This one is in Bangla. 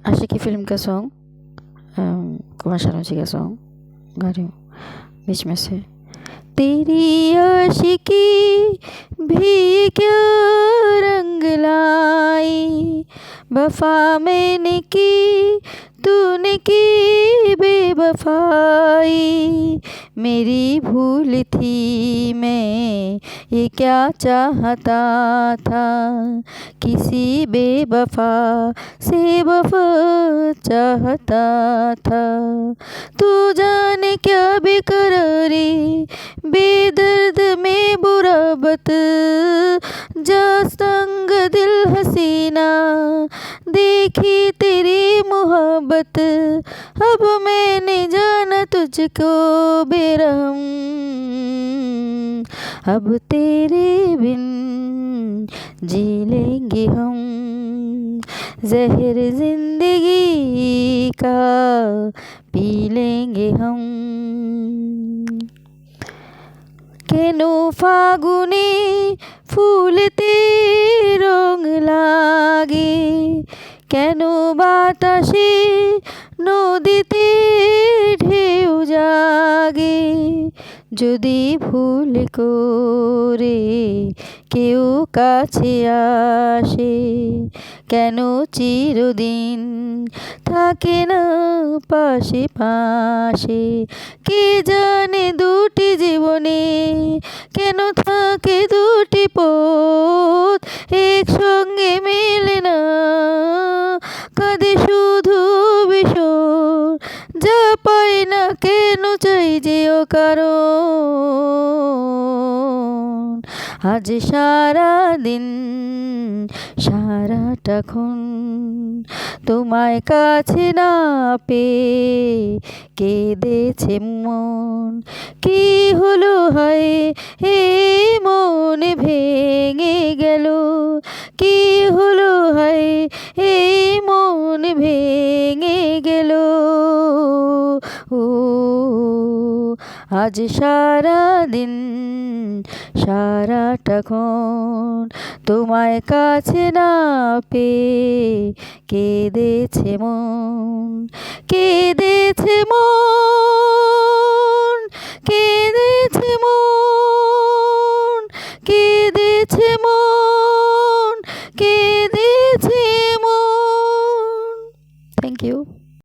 आशिकी फिल्म का सॉन्ग, कुमार सानू जी का सॉन्ग गा रही हूँ बीच में से। तेरी आशिकी भी क्या रंग लाई, वफा मैंने की तूने की बेवफाई, मेरी भूल थी मैं ये क्या चाहता था, किसी बेवफा से वफा चाहता था। तू जाने क्या बेकरारी बेदर्द में बुराबत, जा संग दिल हसीना देखी तेरी मोहब्बत, अब मैंने जाना तुझको बेरहम, अब तेरे बिन जी लेंगे हम, जहर जिंदगी का पी लेंगे हम। কেন ফাগুনে ফুলতে রং লাগে, কেন বাতাসে নদীতে ঢেউ জাগে, যদি ভুল করে কেউ কাছে আসে, কেন চিরদিন থাকে না পাশে পাশে, কে জানে দুটি জীবনে কেন থাকে দুটি পথ একসঙ্গে মেলে না, কাঁদে শুধু বিষয় যা পায় না কেন চাই যে ও কারণ, আজ সারা দিন সারাটাক্ষণ তোমায় কাছে না পেয়ে কেঁদেছে মন, কি হলো হায় হে মন ভেঙে গেল, কি হলো হায় হে মন ভেঙে গেল, ও আজ সারা দিন সারাটাক্ষণ তোমায় কাছে না পেয়ে কেঁদেছে মন, কেঁদেছে মন, কেঁদেছে মন।